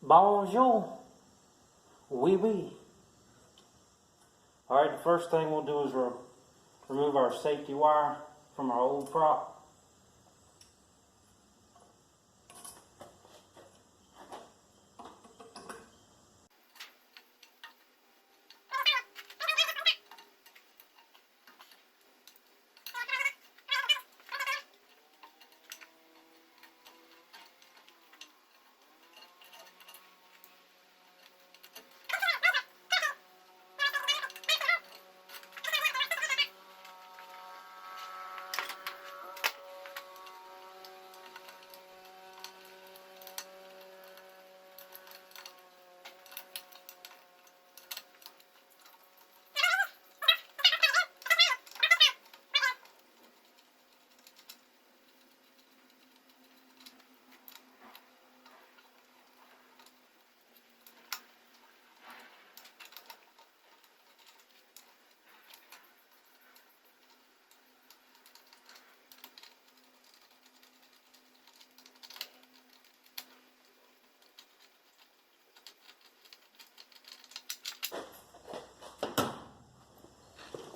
Bonjour. Oui, oui. Alright, the first thing we'll do is remove our safety wire from our old prop.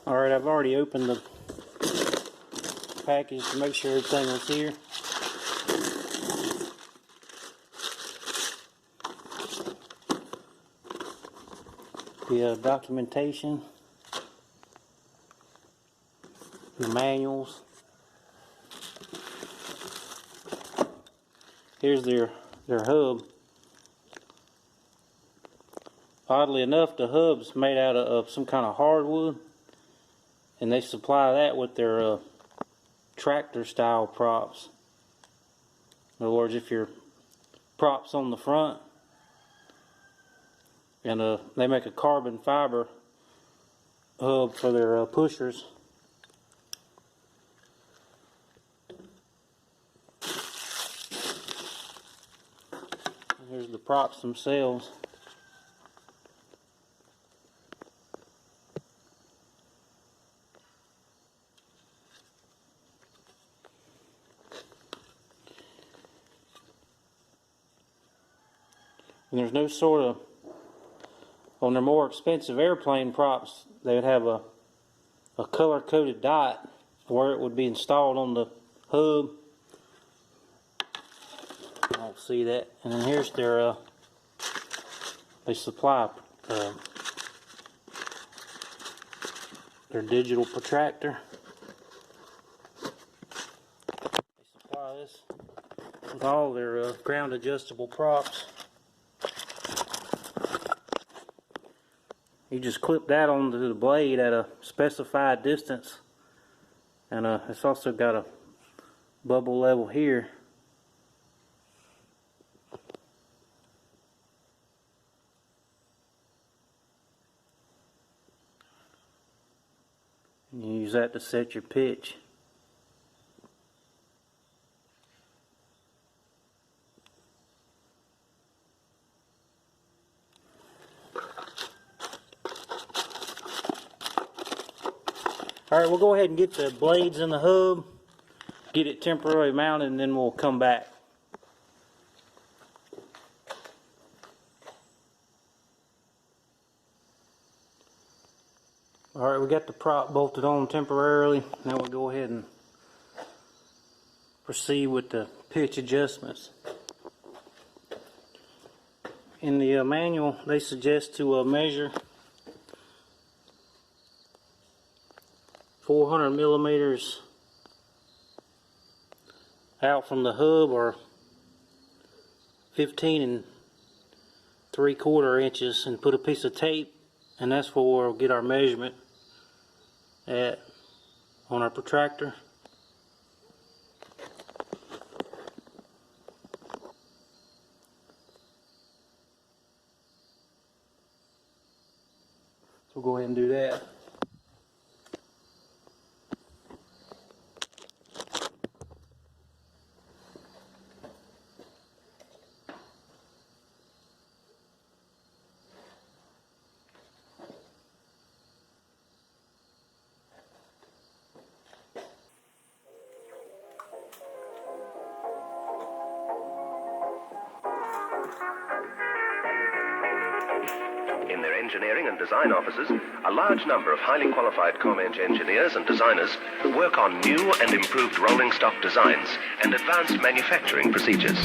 Alright, I've already opened the package to make sure everything was here. The documentation, the manuals. Here's their hub. Oddly enough, the hub's made out of some kind of hardwood, and they supply that with their tractor style props. In other words, if your prop's on the front, and they make a carbon fiber hub for their pushers. And here's the props themselves. And there's no sort of, on their more expensive airplane props, they would have a color-coded dot where it would be installed on the hub. I don't see that. And then here's their, they supply their digital protractor. They supply this with all their ground adjustable props. You just clip that onto the blade at a specified distance, and it's also got a bubble level here. And you use that to set your pitch. Alright, we'll go ahead and get the blades in the hub, get it temporarily mounted, and then we'll come back. Alright, we got the prop bolted on temporarily. Now we'll go ahead and proceed with the pitch adjustments. In the manual, they suggest to measure 400 millimeters out from the hub, or 15 3/4 inches, and put a piece of tape, and that's where we'll get our measurement at on our protractor. So we'll go ahead and do that. In their engineering and design offices, a large number of highly qualified ComEng engineers and designers work on new and improved rolling stock designs and advanced manufacturing procedures.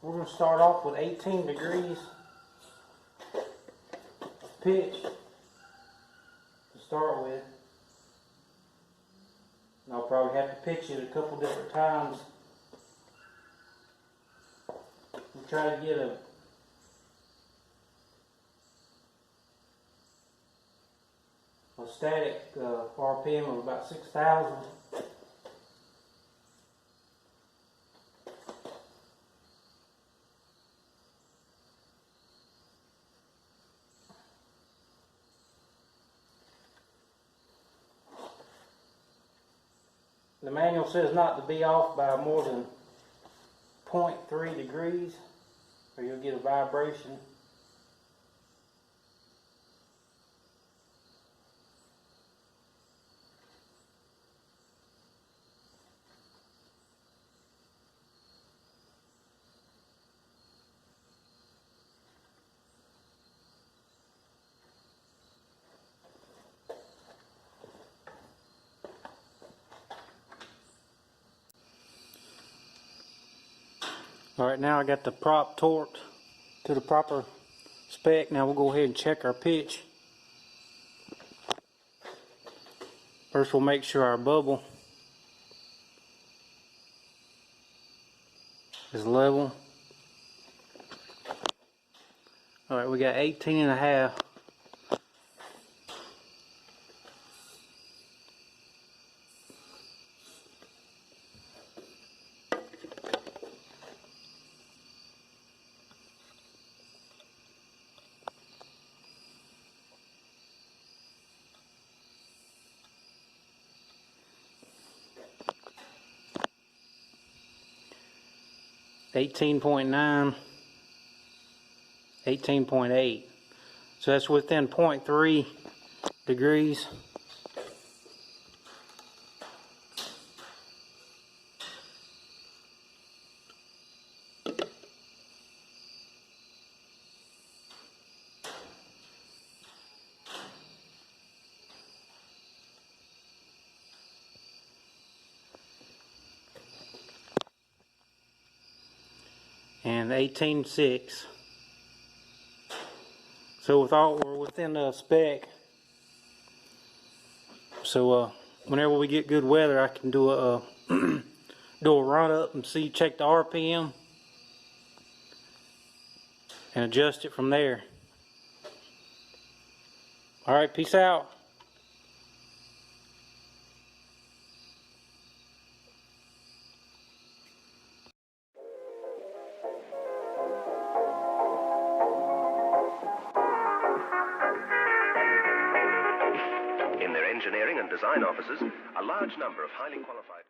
We're going to start off with 18 degrees of pitch to start with. And I'll probably have to pitch it a couple different times. We'll try to get a static RPM of about 6,000. The manual says not to be off by more than 0.3 degrees or you'll get a vibration. Alright, now I got the prop torqued to the proper spec. Now we'll go ahead and check our pitch. First we'll make sure our bubble is level. Alright, we got 18.5. $18.9, 18.8, so that's within 0.3 degrees. And 18.6. So we're within the spec. So whenever we get good weather, I can do a do a run up and check the RPM and adjust it from there. All right, peace out. In their engineering and design offices, a large number of highly qualified